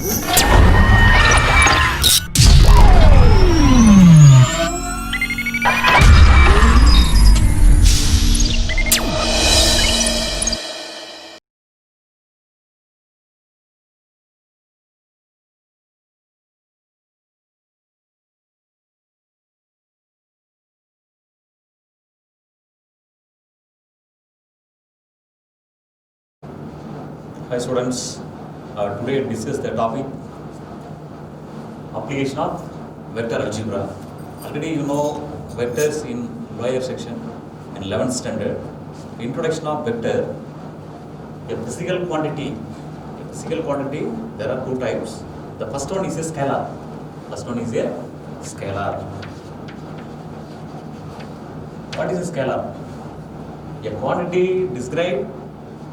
Hi students, today discuss the topic application of vector algebra. Already you know vectors in lower section in 11th standard. Introduction of vector, a physical quantity. There are two types. The first one is a scalar. What is a scalar? A quantity described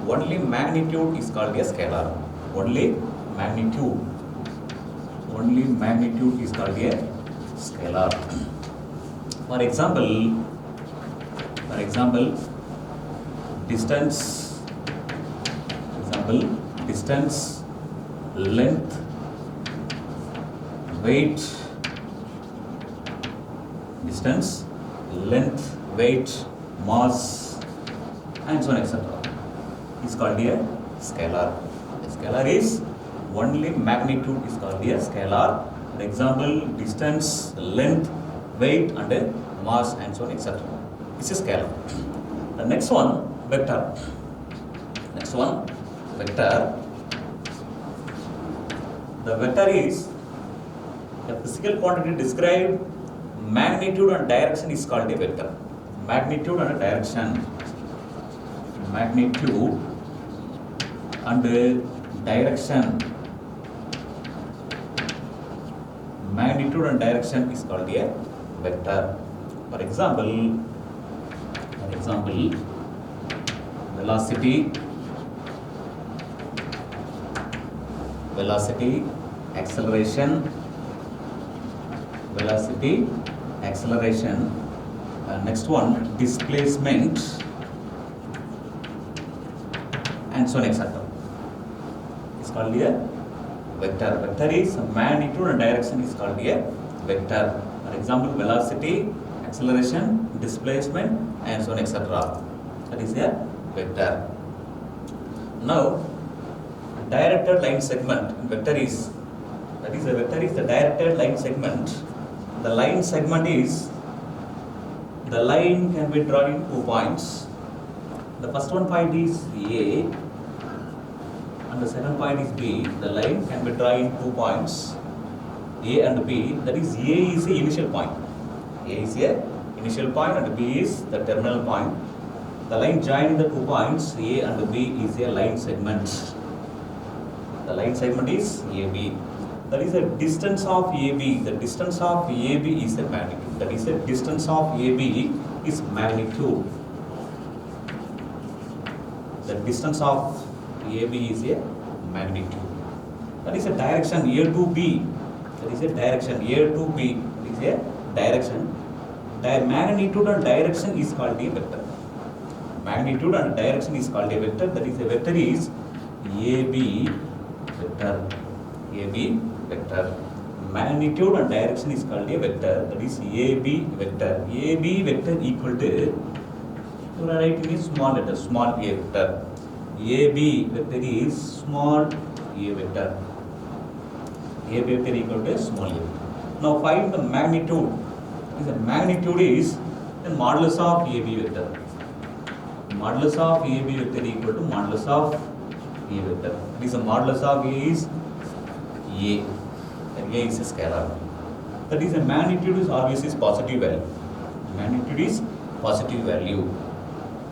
only magnitude is called a scalar. Only magnitude is called a scalar. For example, distance, length, weight, mass, and so on, etc. is called a scalar. A scalar is only magnitude is called a scalar. For example, distance, length, weight, and mass, and so on, etc. This is scalar. The next one, vector. The vector is a physical quantity described magnitude and direction is called a vector. Magnitude and direction is called a vector. For example, velocity, acceleration, next one, displacement, and so on, etc. It's called a vector. Vector is magnitude and direction is called a vector. For example, velocity, acceleration, displacement, and so on, etc. That is a vector. Now, directed line segment. Vector is the directed line segment. The line segment is the line can be drawn in 2 points. The first one point is A and the second point is B. The line can be drawn in 2 points, A and B. That is, A is the initial point. And B is the terminal point. The line joining the 2 points, A and B, is a line segment. The line segment is AB. That is the distance of AB. The distance of AB is a magnitude. That is, the distance of AB is magnitude. The distance of AB is a magnitude. That is a direction A to B. Magnitude and direction is called a vector. That is, a vector is AB vector. Magnitude and direction is called a vector. That is AB vector. AB vector equal to, you write in small letter, small a vector. AB vector is small a vector. AB vector equal to small a. Now find the magnitude. The magnitude is the modulus of AB vector. Modulus of AB vector equal to modulus of A vector. That is, the modulus of A is A. And A is a scalar. That is, the magnitude is always is positive value.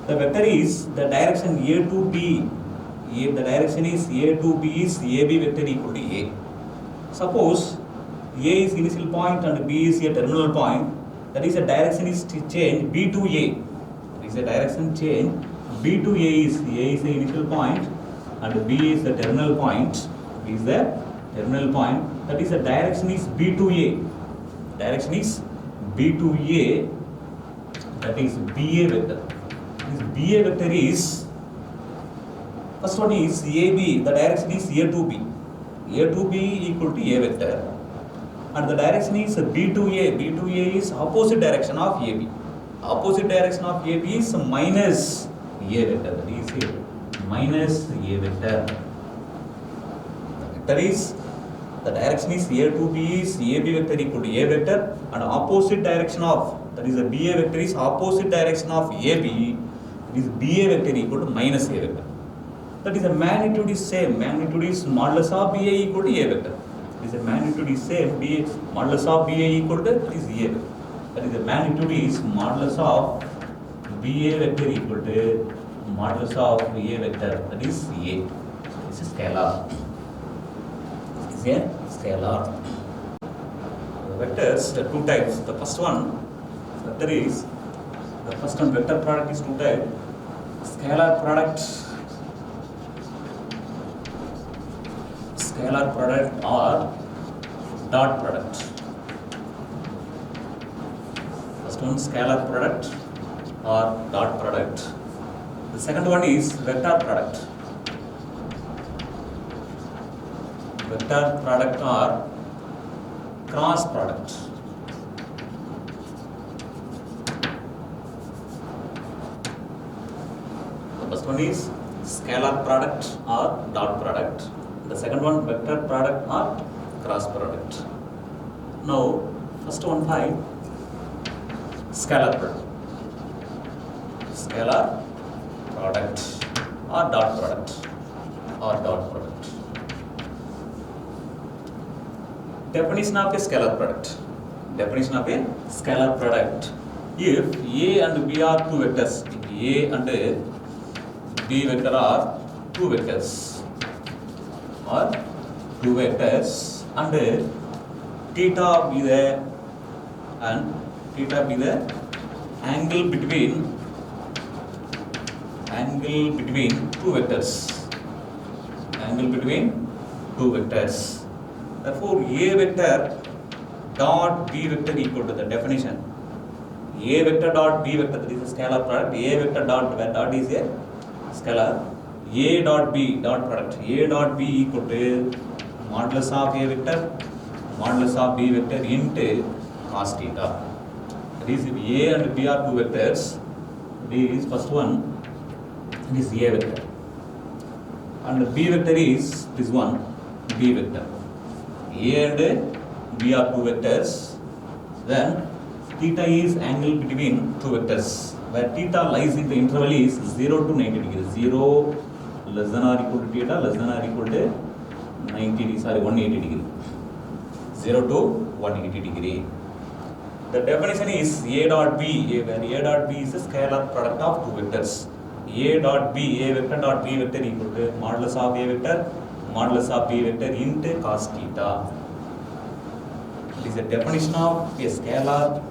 The vector is the direction A to B. The direction is A to B is AB vector equal to A. Suppose A is initial point and B is a terminal point. That is, a direction is change B to A. That is, a direction change B to A is the initial point and B is the terminal point. That is, the direction is B to A. That is BA vector. This BA vector is, first one is AB, the direction is A to B. A to B equal to A vector, and the direction is B to A. B to A is opposite direction of AB. Opposite direction of AB is minus A vector. That is here, minus A vector. The vector is, the direction is A to B is AB vector equal to A vector, and opposite direction of, that is the BA vector is opposite direction of AB, it is BA vector equal to minus A vector. That is the magnitude is same. Magnitude is modulus of BA equal to A vector. That is the magnitude is same. BA modulus of BA equal to, that is A vector. That is the magnitude is modulus of BA vector equal to modulus of A vector. That is A. This is scalar. This is a scalar. The vectors, the two types. The first one, vector is, the first one vector product is two types. Scalar product, scalar product or dot product. First one scalar product or dot product. The second one is vector product. Vector product or cross product. The first one is scalar product or dot product. The second one vector product or cross product. Now first one, 5 scalar product. Scalar product or dot product or dot product. Definition of a scalar product. Definition of a scalar product. If A and B are two vectors, if A and B vector are two vectors, or two vectors, and theta be the, and theta be the angle between two vectors, angle between two vectors. Therefore A vector dot B vector equal to the definition. A vector dot B vector, that is a scalar product. A vector dot is a scalar. A dot B dot product. A dot B equal to modulus of A vector, modulus of B vector into cos theta. That is, if A and B are two vectors, this first one, this is A vector, and B vector is this one, B vector. A and B are two vectors, then theta is angle between two vectors, where theta lies in the interval is 0 to 90 degrees. 0 less than or equal to theta, less than or equal to 180 degree. 0 to 180 degree. The definition is A dot B, where A dot B is a scalar product of two vectors. A dot B, A vector dot B vector equal to modulus of A vector, modulus of B vector into cos theta. It is a definition of a scalar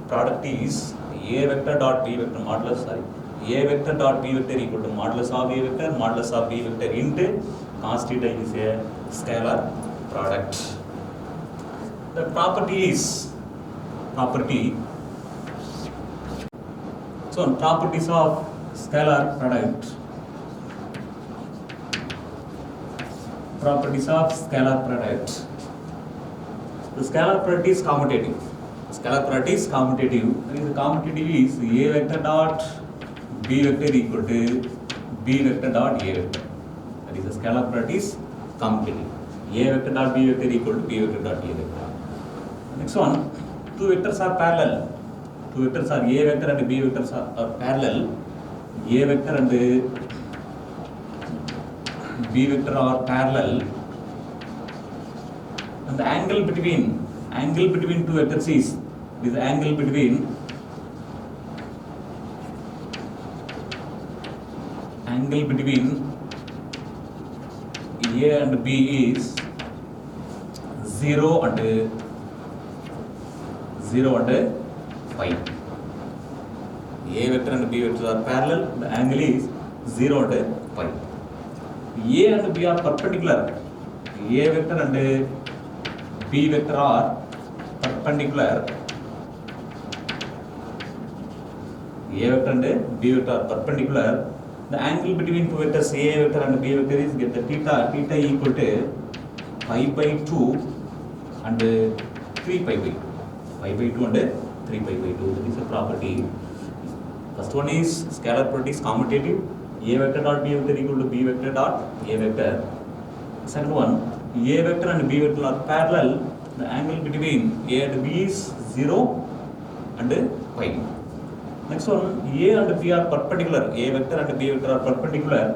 product is A vector dot B vector modulus, A vector dot B vector equal to modulus of A vector, modulus of B vector into cos theta is a scalar product. The property is, so properties of scalar product. Properties of scalar product. The scalar product is commutative. Scalar product is commutative. The commutative is A vector dot B vector equal to B vector dot A vector. That is the scalar product is commutative. A vector dot B vector equal to B vector dot A vector. Next one, two vectors are parallel. Two vectors are A vector and B vectors are parallel. A vector and B vector are parallel, and the angle between two vectors is the angle between A and B is 0 and 5. A vector and B vector are parallel, the angle is 0 and 5. A and B are perpendicular. A vector and B vector are perpendicular. A vector and B vector are perpendicular. The angle between two vectors A vector and B vector is get the theta equal to pi by 2 and 3 pi by 2. Pi by 2 and 3 pi by 2. That is a property. First one is scalar property is commutative. A vector dot B vector equal to B vector dot A vector. Second one, A vector and B vector are parallel. The angle between A and B is 0 and pi. Next one, A and B are perpendicular. A vector and B vector are perpendicular.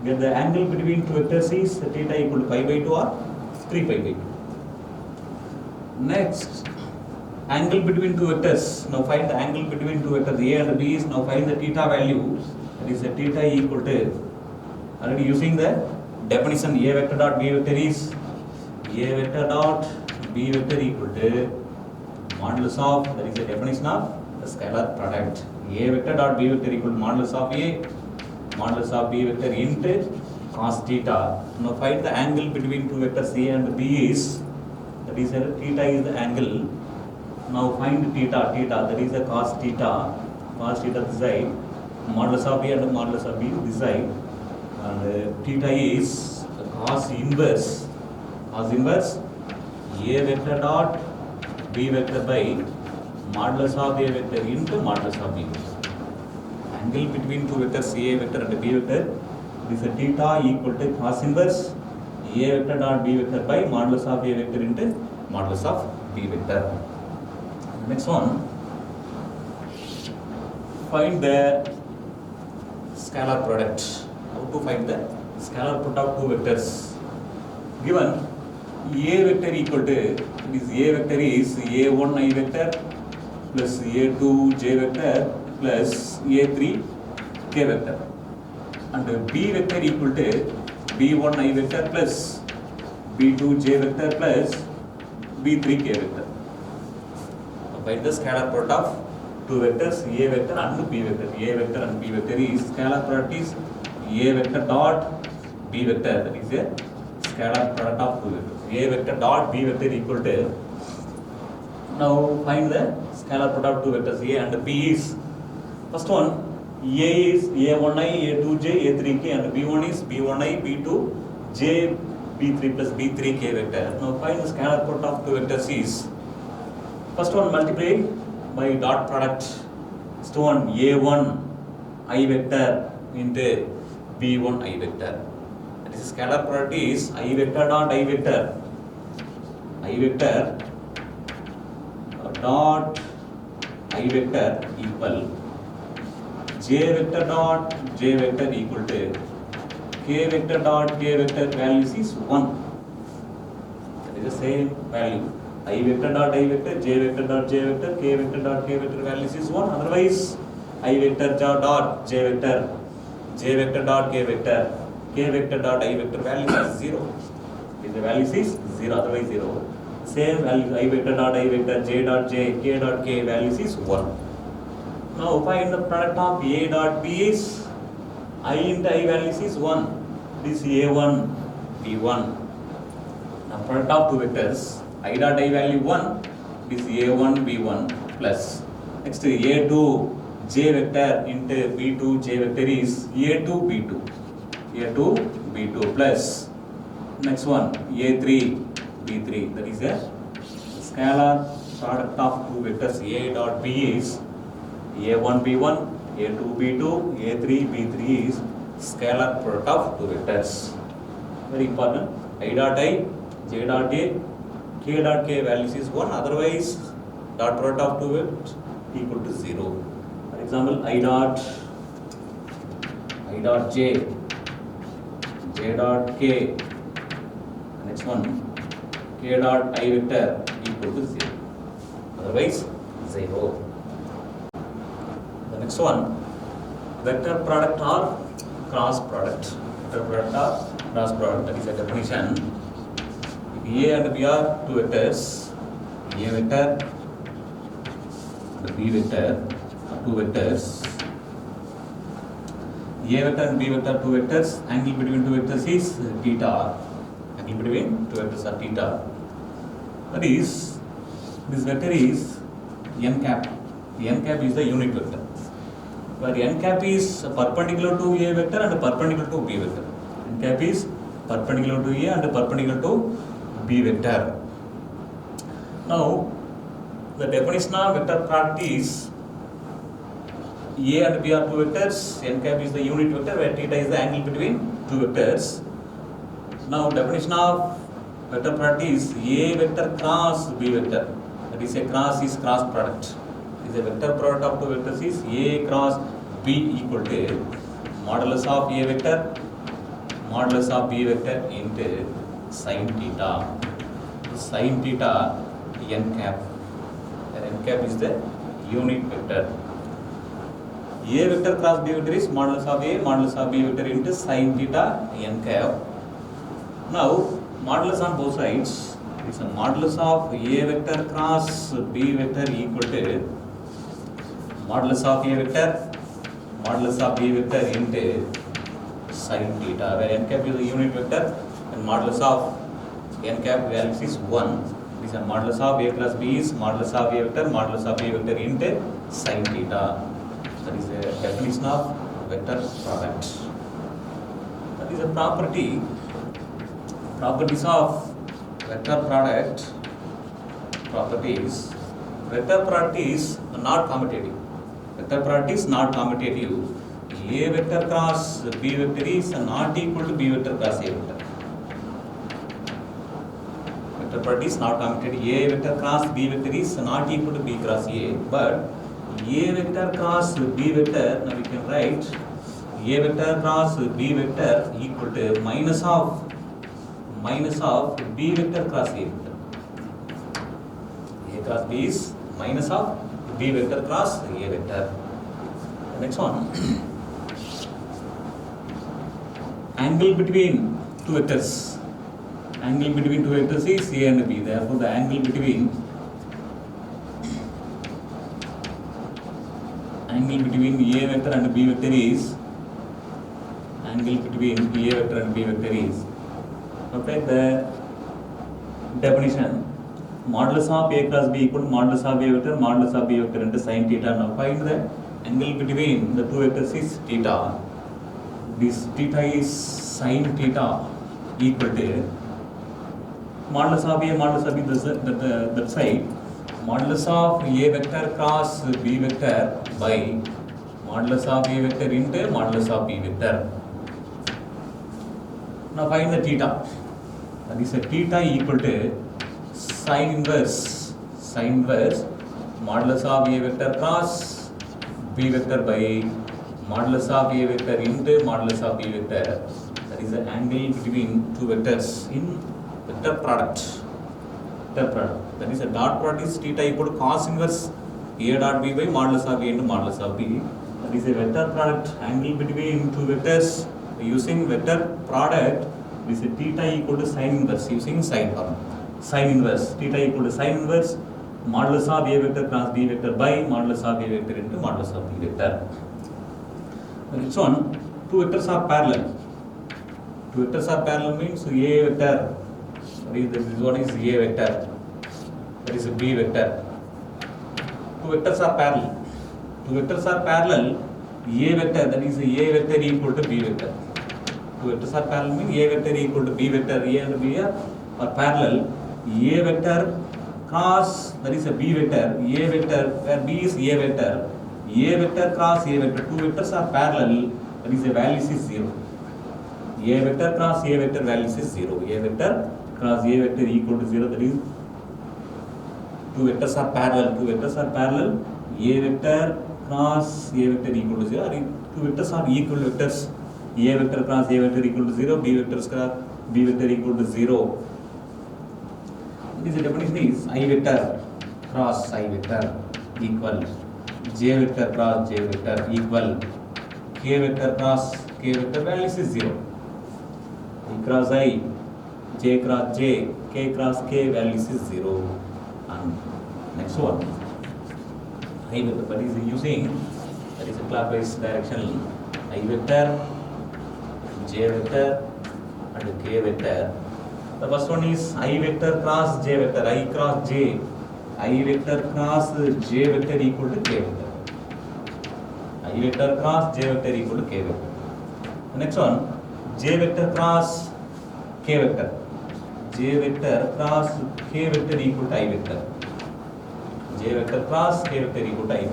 Where the angle between two vectors is theta equal to pi by 2 or 3 pi by 2. Next, angle between two vectors. Now find the angle between two vectors A and B is, now find the theta value. That is the theta equal to, already using the definition, A vector dot B vector is A vector dot B vector equal to modulus of, that is the definition of the scalar product. A vector dot B vector equal to modulus of A, modulus of B vector into cos theta. Now find the angle between two vectors A and B is, that is theta is the angle. Now find theta, that is the cos theta this side, modulus of A and modulus of B this side, and theta is cos inverse A vector dot B vector by modulus of A vector into modulus of B vector. Angle between two vectors A vector and B vector is a theta equal to cos inverse A vector dot B vector by modulus of A vector into modulus of B vector. Next one, find the scalar product. How to find the scalar product of two vectors? Given A vector equal to, this A vector is A1 I vector plus A2 J vector plus A3 K vector, and B vector equal to B1 I vector plus B2 J vector plus B3 K vector. Find the scalar product of two vectors A vector and B vector. A vector and B vector is scalar product is A vector dot B vector, that is a scalar product of two vectors. A vector dot B vector equal to, now find the scalar product of two vectors A and B is, first one, A is A1i, A2j, A3k, and B1 is B1i, B2, J, B3 plus B3k vector. Now find the scalar product of two vectors is, first one multiply by dot product, first one A1 I vector into B1 I vector. That is scalar product is I vector dot I vector dot I vector equal J vector dot J vector equal to K vector dot K vector values is 1. That is the same value. I vector dot I vector, J vector dot J vector, K vector dot K vector values is 1. Otherwise, I vector dot J vector dot K vector, K vector dot I vector values is 0. If the values is 0, otherwise 0. Same value, I vector dot I vector, J dot J, K dot K values is 1. Now find the product of A dot B is, I into I values is 1. This A1, B1. Now product of two vectors, I dot I value 1, this A1, B1 plus. Next A2, J vector into B2, J vector is A2, B2. A2, B2 plus. Next one, A3, B3. That is a scalar product of two vectors A dot B is A1, B1, A2, B2, A3, B3 is scalar product of two vectors. Very important. I dot I, J dot A, K dot K values is 1. Otherwise, dot product of two vectors equal to 0. For example, I dot J, J dot K. Next one, K dot I vector equal to 0. Otherwise, 0. The next one, vector product or cross product. Vector product or cross product, that is a definition. If A and B are two vectors, A vector and B vector are two vectors. A vector and B vector are two vectors. Angle between two vectors is theta. Angle between two vectors are theta. That is, this vector is n cap. N cap is the unit vector. Where n cap is perpendicular to A vector and perpendicular to B vector. N cap is perpendicular to A and perpendicular to B vector. Now, the definition of vector product is A and B are two vectors, n cap is the unit vector where theta is the angle between two vectors. Now, definition of vector product is A vector cross B vector. That is a cross is cross product. Is a vector product of two vectors is A cross B equal to modulus of A vector modulus of B vector into sin theta. Sin theta n cap. And n cap is the unit vector. A vector cross B vector is modulus of A modulus of B vector into sin theta n cap. Now, modulus on both sides is a modulus of A vector cross B vector equal to modulus of A vector modulus of B vector into sin theta, where n cap is a unit vector and modulus of n cap value is 1. This is a modulus of A plus B is modulus of A vector modulus of A vector into sin theta. That is the definition of vector product. That is a properties of vector product. Properties. Vector product is not commutative. Vector product is not commutative. A vector cross B vector is not equal to B vector cross A vector. Vector product is not commutative. A vector cross B vector is not equal to B cross A, but A vector cross B vector, now we can write A vector cross B vector equal to minus of B vector cross A vector. A cross B is minus of B vector cross A vector. The next one. Angle between two vectors. Angle between two vectors is A and B. Therefore, the angle between A vector and B vector is angle between A vector and B vector is. Okay, the definition modulus of A cross B equal to modulus of A vector modulus of B vector into sin theta. Now find the angle between the two vectors is theta. This theta is sin theta equal to modulus of A modulus of B that side modulus of A vector cross B vector by modulus of A vector into modulus of B vector. Now find the theta. That is a theta equal to sin inverse modulus of A vector cross B vector by modulus of A vector into modulus of B vector. That is the angle between two vectors in vector product. That is a dot product is theta equal to cos inverse A dot B by modulus of A into modulus of B. That is a vector product angle between two vectors using vector product. This is theta equal to sin inverse using sin form. Sin inverse theta equal to sin inverse modulus of A vector cross B vector by modulus of A vector into modulus of B vector. The next one, two vectors are parallel. Two vectors are parallel means A vector. This one is A vector. That is B vector. Two vectors are parallel. Two vectors are parallel. A vector, that is A vector equal to B vector. Two vectors are parallel means A vector equal to B vector. A and B are parallel. A vector cross, that is a B vector. A vector, where B is A vector. A vector cross A vector. Two vectors are parallel. That is a value is 0. A vector cross A vector value is 0. A vector cross A vector equal to 0. That is two vectors are parallel. Two vectors are parallel. A vector cross A vector equal to 0. Two vectors are equal vectors. A vector cross A vector equal to 0. B vector cross B vector equal to 0. This definition is I vector cross I vector equal J vector cross J vector equal K vector cross K vector value is 0. I cross I, J cross J, K cross K value is 0. And next one, I vector, but is using, that is a clockwise direction, I vector, J vector and K vector. The first one is I vector cross J vector, I cross J, I vector cross J vector equal to K vector. I vector cross J vector equal to K vector. The next one, J vector cross K vector. J vector cross K vector equal to I vector. J vector cross K vector equal to I.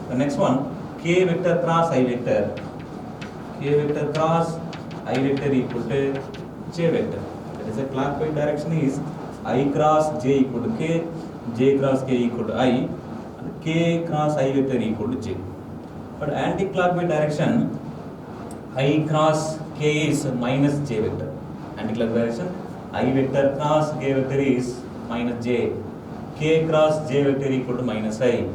The next one, K vector cross I vector. K vector cross I vector equal to J vector. That is a clockwise direction is I cross J equal to K, J cross K equal to I, and K cross I vector equal to J. But anti-clockwise direction, I cross K is minus J vector. Anti-clockwise direction, I vector cross K vector is minus J. K cross J vector equal to minus I.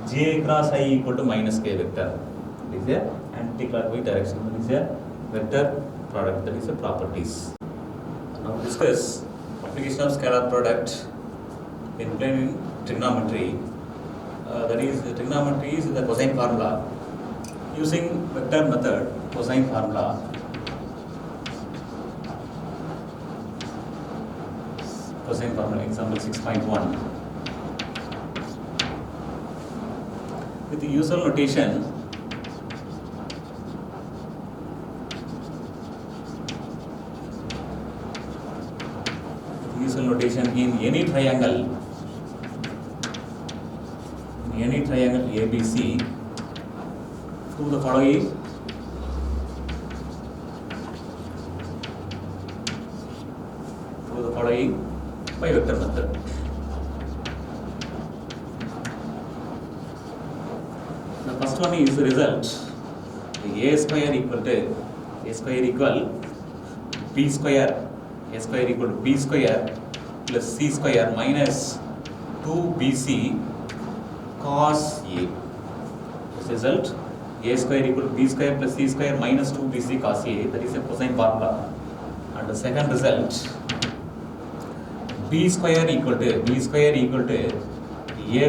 J cross I equal to minus K vector. This is a anti-clockwise direction. That is a vector product. That is a properties. Now discuss application of scalar product in plane trigonometry. That is, trigonometry is the cosine formula. Using vector method, cosine formula. Cosine formula, example 6.1. With the usual notation, in any triangle ABC, do the following. By vector method. The first one is the result. A square equal B square. A square equal to B square plus C square minus 2BC cos A. This result, A square equal to B square plus C square minus 2BC cos A. That is a cosine formula. And the second result, B square equal to A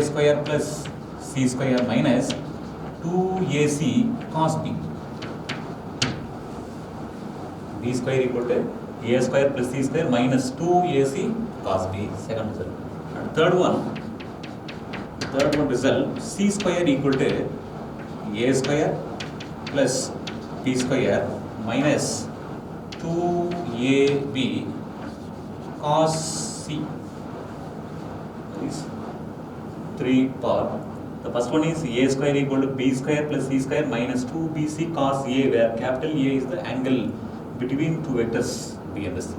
square plus C square minus 2AC cos B. B square equal to A square plus C square minus 2AC cos B. Second result. And third one result, C square equal to A square plus B square minus 2AB cos C. These three part. The first one is A square equal to B square plus C square minus 2BC cos A, where capital A is the angle between two vectors B and C.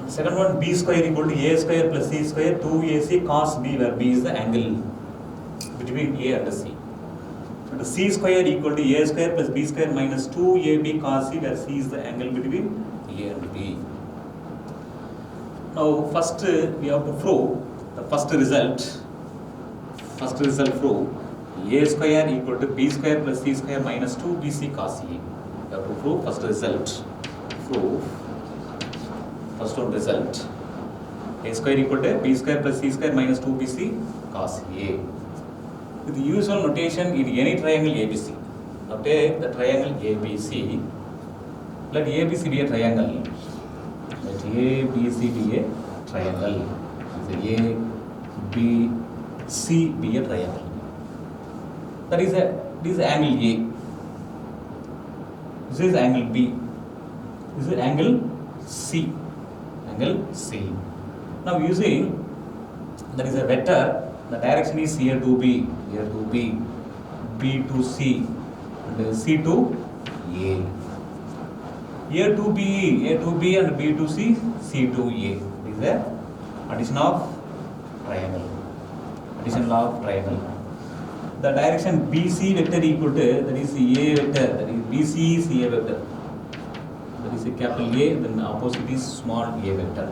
Second one, B square equal to A square plus C square 2AC cos B, where B is the angle between A and C. And C square equal to A square plus B square minus 2AB cos C, where C is the angle between A and B. Now first we have to prove the first result. Prove A square equal to B square plus C square minus 2BC cos A. We have to prove first result. First one result. A square equal to B square plus C square minus 2BC cos A. With the usual notation in any triangle ABC. Now take the triangle ABC. Let ABC be a triangle. Let ABC be a triangle. A, B, C be a triangle. That is this is angle A. This is angle B. This is angle C. Now using, that is a vector, the direction is here to B, B to C, and C to A. Here to B, A to B, and B to C, C to A. This is the addition of triangle. The direction BC vector equal to, that is A vector, that is BC is A vector. That is a capital A, then the opposite is small a vector.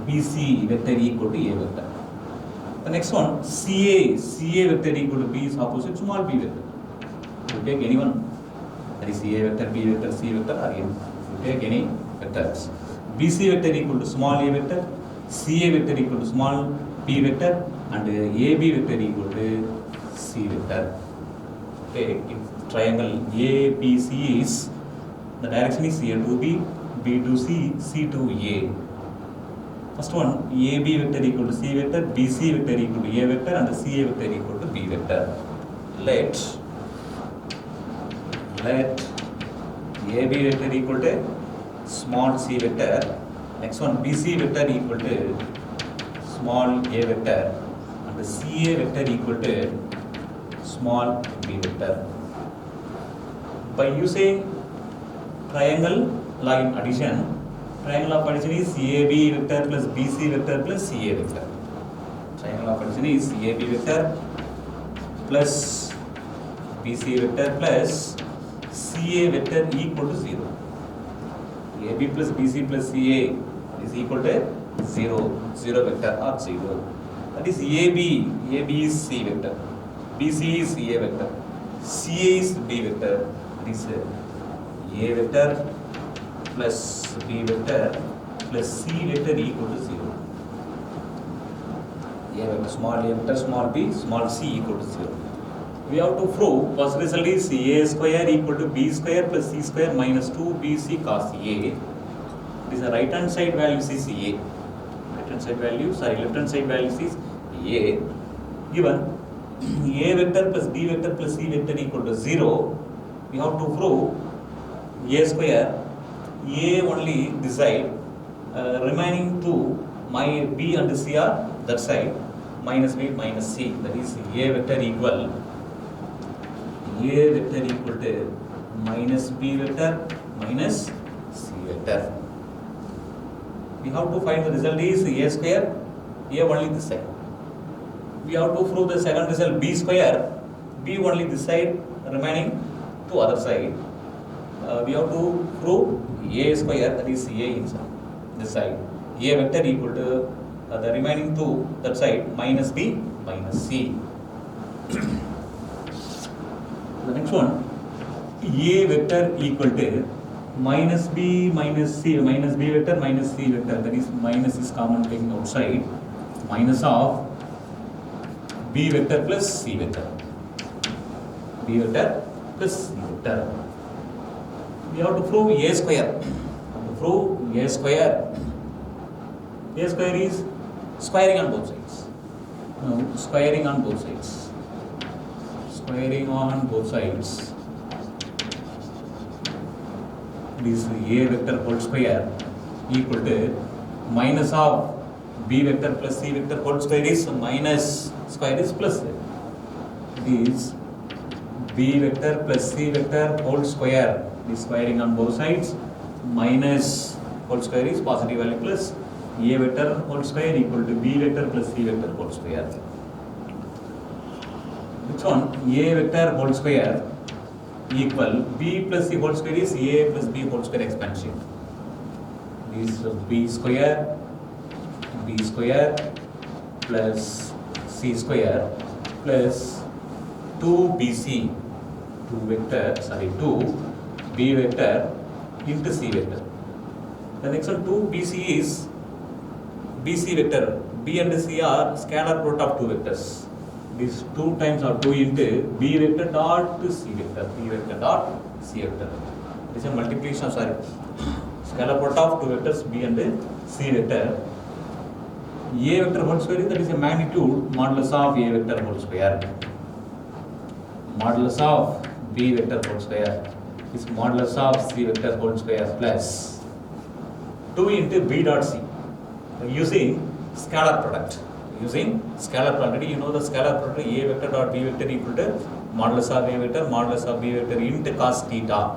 BC vector equal to A vector. The next one, CA vector equal to B is opposite small b vector. You take any one, that is A vector, B vector, C vector, or you take any vectors. BC vector equal to small a vector, CA vector equal to small b vector, and AB vector equal to C vector. Take triangle ABC is, the direction is A to B, B to C, C to A. First one, AB vector equal to C vector, BC vector equal to A vector, and CA vector equal to B vector. Let AB vector equal to small c vector, Next one, BC vector equal to small a vector and CA vector equal to small b vector. By using triangle law in addition, triangle of addition is CAB vector plus BC vector plus CA vector. Triangle of addition is CAB vector plus BC vector plus CA vector equal to 0. AB plus BC plus CA is equal to 0, 0 vector or 0. That is AB, AB is C vector, BC is CA vector, CA is B vector. That is A vector plus B vector plus C vector equal to 0. A vector, small b, small c equal to 0. We have to prove first result is A square equal to B square plus C square minus 2BC cos A. It is a right hand side value is A. Right hand side value, left hand side value is A. Given A vector plus B vector plus C vector equal to 0, we have to prove A square, A only this side, remaining two, my B and C are that side, minus B minus C, that is A vector equal to minus B vector minus C vector. We have to find the result is A square, A only this side. We have to prove the second result B square, B only this side, remaining to other side. We have to prove A square, that is A inside this side. A vector equal to the remaining two that side minus B minus C. The next one, A vector equal to minus B minus C, minus B vector minus C vector, that is minus is common taking outside, minus of B vector plus C vector. B vector plus C vector. We have to prove A square. A square is squaring on both sides. Now, squaring on both sides. Squaring on both sides. This A vector whole square equal to minus of B vector plus C vector whole square is minus, square is plus. It is B vector plus C vector whole square is squaring on both sides, minus whole square is positive value plus A vector whole square equal to B vector plus C vector whole square. Which one? A vector whole square equal B plus C whole square is A plus B whole square expansion. This is B square plus C square plus 2BC, 2B vector into C vector. The next one 2BC is BC vector. B and C are scalar product of two vectors. These 2 times are 2 into B vector dot C vector. B vector dot C vector. This is a multiplication, scalar product of two vectors B and C vector. A vector whole square is, that is a magnitude modulus of A vector whole square. Modulus of B vector whole square is modulus of C vector whole square plus 2 into B dot C. Using scalar product. Already you know the scalar product A vector dot B vector equal to modulus of A vector, modulus of B vector into cos theta.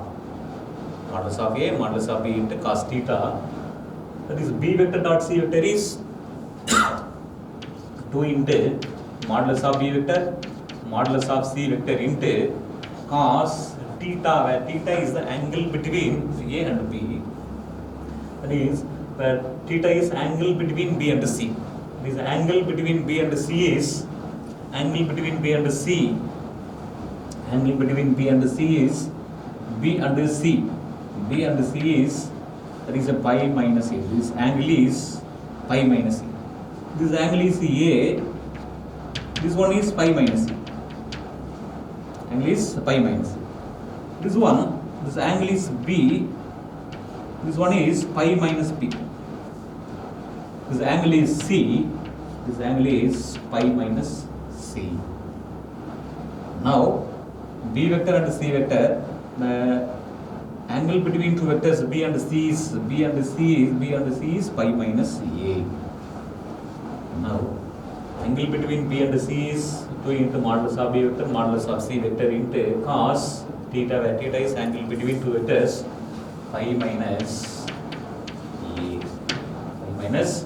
Modulus of A, modulus of B into cos theta. That is B vector dot C vector is 2 into modulus of B vector, modulus of C vector into cos theta, where theta is the angle between A and B. That is, where theta is angle between B and C. This angle between B and C is angle between B and C. Angle between B and C is B and C. B and C is, that is a pi minus A. This angle is pi minus A. This angle is A. This one is pi minus A. Angle is pi minus A. This angle is B. This one is pi minus P. This angle is C. This angle is pi minus C. Now, B vector and C vector, the angle between two vectors B and C is pi minus A. Now, angle between B and C is 2 into modulus of B vector, modulus of C vector into cos theta, where theta is angle between two vectors, pi minus A. Pi minus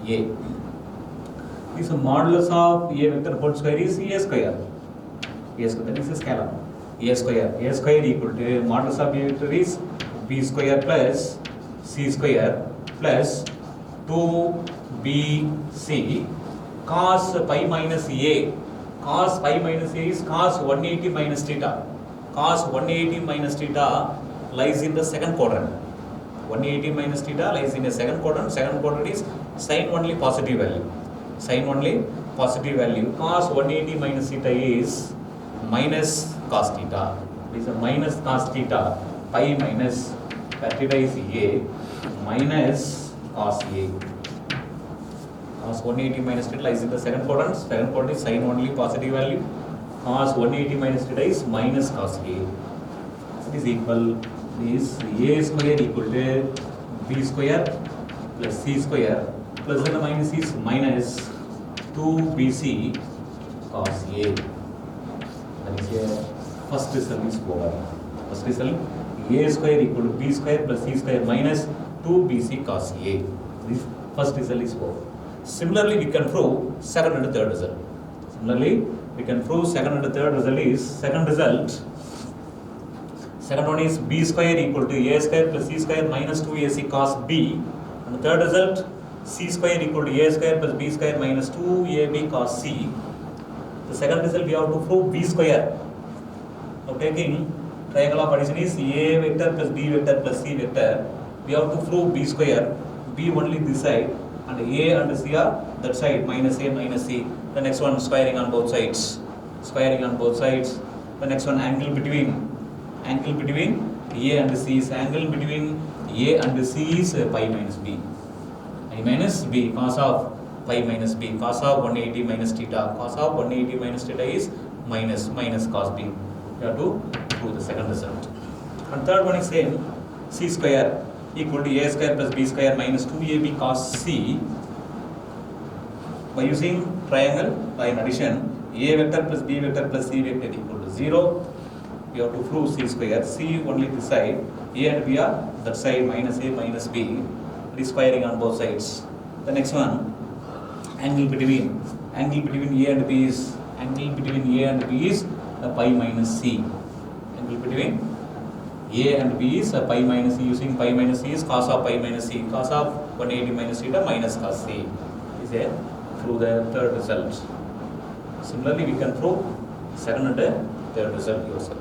A. This modulus of A vector whole square is A square. A square, that is a scalar. A square equal to modulus of A vector is B square plus C square plus 2BC cos pi minus A. Cos pi minus A is cos 180 minus theta. Cos 180 minus theta lies in the second quadrant. 180 minus theta lies in the second quadrant. Second quadrant is sin only positive value. Sin only positive value. Cos 180 minus theta is minus cos theta. It is a minus cos theta. Pi minus, where theta is A, minus cos A. Cos 180 minus theta lies in the second quadrant. Second quadrant is sin only positive value. Cos 180 minus theta is minus cos A. It is equal, is A square equal to B square plus C square plus and minus is minus 2BC cos A. That is here, first result is over. First result, A square equal to B square plus C square minus 2BC cos A. This first result is over. Similarly, we can prove second and third result. Similarly, we can prove second and third result is, second result, second one is B square equal to A square plus C square minus 2AC cos B. And the third result, C square equal to A square plus B square minus 2AB cos C. The second result we have to prove B square. Now taking triangle of addition is A vector plus B vector plus C vector. We have to prove B square. B only this side and A and C are that side, minus A minus C. The next one squaring on both sides. Squaring on both sides. The next one angle between A and C is angle between A and C is pi minus B. I minus B cos of pi minus B, cos of 180 minus theta. Cos of 180 minus theta is minus cos B. You have to prove the second result. And third one is same, C square equal to A square plus B square minus 2AB cos C. By using triangle, by an addition, A vector plus B vector plus C vector equal to 0. We have to prove C square. C only this side, A and B are that side, minus A minus B. It is squaring on both sides. The next one, angle between A and B is pi minus C. Angle between A and B is pi minus C. Using pi minus C is cos of pi minus C. Cos of 180 minus theta minus cos C. Is there through the third result. Similarly, we can prove second and third result yourself.